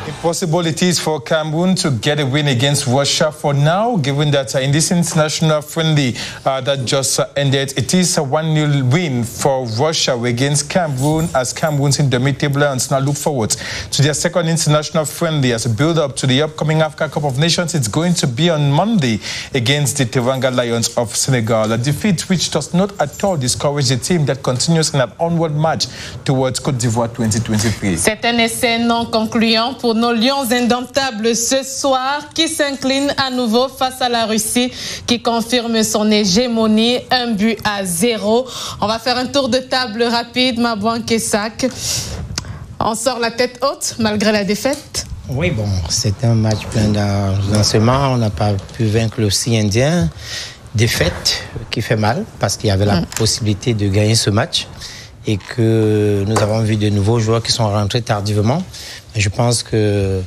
Impossible it is for Cameroon to get a win against Russia for now, given that in this international friendly that just ended, it is a 1-0 win for Russia against Cameroon, as Cameroon's indomitable Lions now look forward to their second international friendly as a build-up to the upcoming Africa Cup of Nations. It's going to be on Monday against the Teranga Lions of Senegal, a defeat which does not at all discourage the team that continues in an onward march towards Côte d'Ivoire 2023. C'est un essai non concluant pour nos Lions indomptables ce soir, qui s'inclinent à nouveau face à la Russie, qui confirme son hégémonie, 1-0. On va faire un tour de table rapide, Mabouan Kesak. On sort la tête haute malgré la défaite. Oui, bon, c'est un match plein d'avancements. On n'a pas pu vaincre l'Océan Indien. Défaite qui fait mal parce qu'il y avait la possibilité de gagner ce match et que nous avons vu de nouveaux joueurs qui sont rentrés tardivement. Je pense que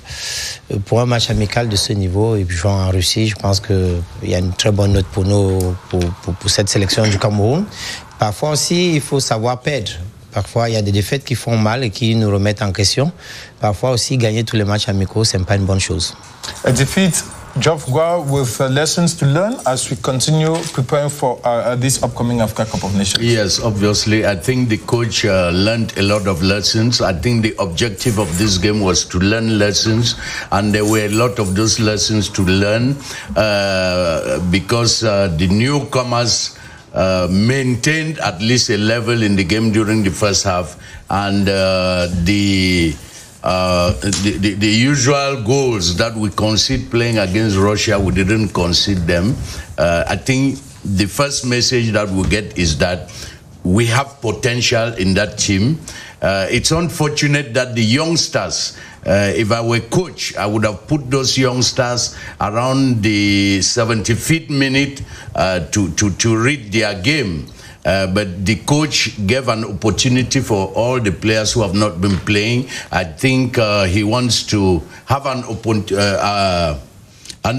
pour un match amical de ce niveau, et puis jouant en Russie, je pense qu'il y a une très bonne note pour nous, pour cette sélection du Cameroun. Parfois aussi, il faut savoir perdre. Parfois, il y a des défaites qui font mal et qui nous remettent en question. Parfois aussi, gagner tous les matchs amicaux, ce n'est pas une bonne chose. A defeat, Geoffroy, with lessons to learn as we continue preparing for this upcoming Africa Cup of Nations. Yes, obviously. I think the coach learned a lot of lessons. I think the objective of this game was to learn lessons, and there were a lot of those lessons to learn because the newcomers maintained at least a level in the game during the first half, and the usual goals that we concede playing against Russia, we didn't concede them. I think the first message that we get is that we have potential in that team. It's unfortunate that the youngsters, if I were coach, I would have put those youngsters around the 75th minute to read their game. But the coach gave an opportunity for all the players who have not been playing. I think he wants to have an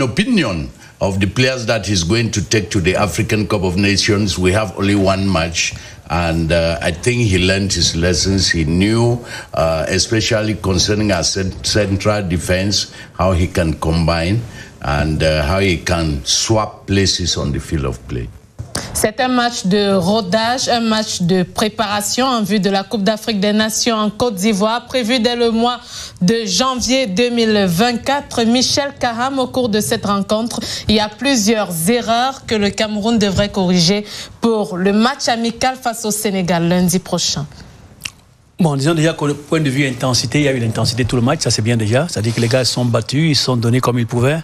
opinion of the players that he's going to take to the African Cup of Nations. We have only one match, and I think he learned his lessons. He knew, especially concerning our central defense, how he can combine and how he can swap places on the field of play. C'est un match de rodage, un match de préparation en vue de la Coupe d'Afrique des Nations en Côte d'Ivoire, prévu dès le mois de janvier 2024. Michel Kaham, au cours de cette rencontre, il y a plusieurs erreurs que le Cameroun devrait corriger pour le match amical face au Sénégal lundi prochain. Bon, disons déjà qu'au point de vue intensité, il y a eu l'intensité tout le match, ça c'est bien déjà. C'est-à-dire que les gars se sont battus, ils se sont donnés comme ils pouvaient.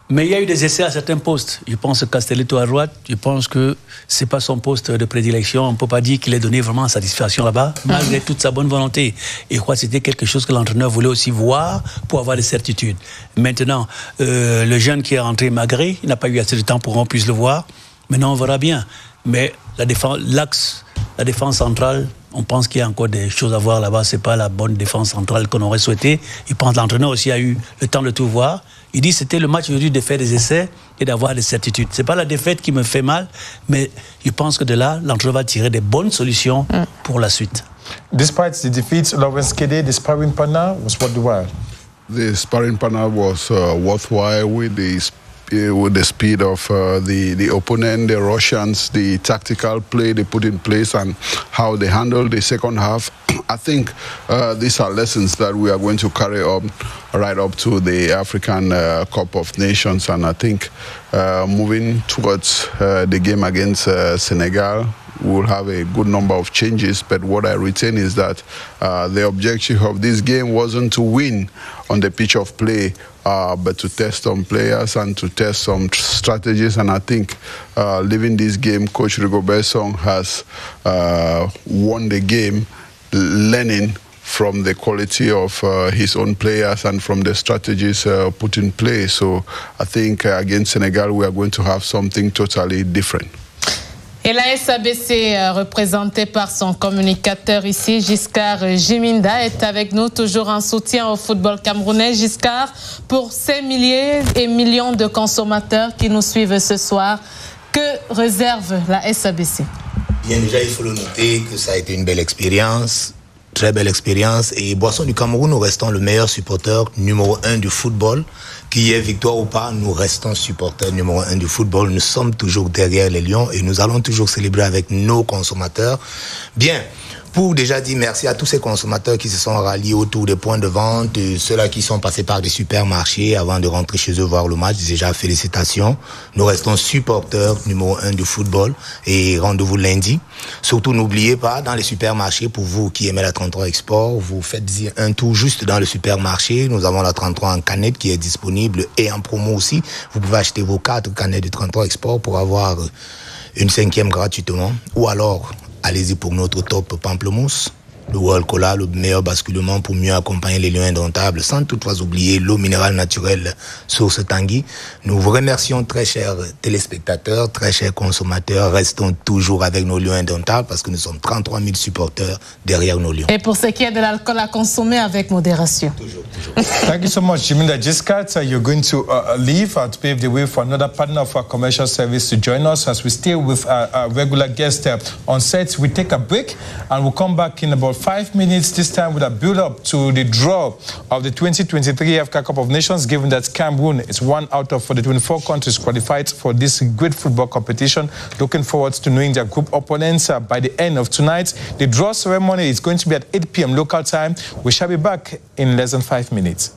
Mais il y a eu des essais à certains postes. Je pense que Castelletto à droite, je pense que ce n'est pas son poste de prédilection. On ne peut pas dire qu'il ait donné vraiment satisfaction là-bas, malgré toute sa bonne volonté. Et je crois que c'était quelque chose que l'entraîneur voulait aussi voir pour avoir des certitudes. Maintenant, le jeune qui est rentré Magré, il n'a pas eu assez de temps pour qu'on puisse le voir. Maintenant, on verra bien. Mais la défense centrale, on pense qu'il y a encore des choses à voir là-bas. Ce n'est pas la bonne défense centrale qu'on aurait souhaité. Je pense que l'entraîneur aussi a eu le temps de tout voir. Il dit que c'était le match aujourd'hui de faire des essais et d'avoir des certitudes. Ce n'est pas la défaite qui me fait mal, mais je pense que de là, l'entraîneur va tirer des bonnes solutions pour la suite. Despite the defeat, Lawrence Kede, the sparring partner was worthwhile. The sparring partner was worthwhile with the speed of the opponent, the Russians, the tactical play they put in place and how they handled the second half. I think these are lessons that we are going to carry on right up to the African Cup of Nations, and I think moving towards the game against Senegal, we'll have a good number of changes, but what I retain is that the objective of this game wasn't to win on the pitch of play, but to test some players and to test some strategies. And I think leaving this game, Coach Rigobert Song has won the game, learning from the quality of his own players and from the strategies put in place. So I think against Senegal, we are going to have something totally different. Et la SABC, représentée par son communicateur ici, Giscard Jiminda, est avec nous, toujours en soutien au football camerounais. Giscard, pour ces milliers et millions de consommateurs qui nous suivent ce soir, que réserve la SABC? Bien déjà, il faut le noter que ça a été une belle expérience. très belle expérience. Et Boissons du Cameroun, nous restons le meilleur supporter numéro 1 du football. Qu'il y ait victoire ou pas, nous restons supporters numéro 1 du football. Nous sommes toujours derrière les Lions et nous allons toujours célébrer avec nos consommateurs. Bien. Pour déjà dire merci à tous ces consommateurs qui se sont ralliés autour des points de vente, ceux-là qui sont passés par des supermarchés avant de rentrer chez eux voir le match, déjà félicitations. Nous restons supporters numéro 1 du football et rendez-vous lundi. Surtout n'oubliez pas, dans les supermarchés, pour vous qui aimez la 33 Export, vous faites un tour juste dans le supermarché. Nous avons la 33 en canette qui est disponible et en promo aussi. Vous pouvez acheter vos 4 canettes de 33 Export pour avoir une 5e gratuitement. Ou alors, allez-y pour notre top pamplemousse, le World Cola, le meilleur basculement pour mieux accompagner les lions indomptables, sans toutefois oublier l'eau minérale naturelle Source Tanguy. Nous vous remercions, très chers téléspectateurs, très chers consommateurs. Restons toujours avec nos lions indomptables parce que nous sommes 33 000 supporters derrière nos lions. Et pour ce qui est de l'alcool à consommer, avec modération. Toujours. Thank you so much, Jiminda Giskat. You're going to leave to pave the way for another partner of our commercial service to join us as we stay with our regular guest on set. We take a break and we'll come back in about 5 minutes, this time with a build-up to the draw of the 2023 Africa Cup of Nations, given that Cameroon is one out of the 24 countries qualified for this great football competition. Looking forward to knowing their group opponents by the end of tonight. The draw ceremony is going to be at 8 p.m. local time. We shall be back in less than 5 minutes.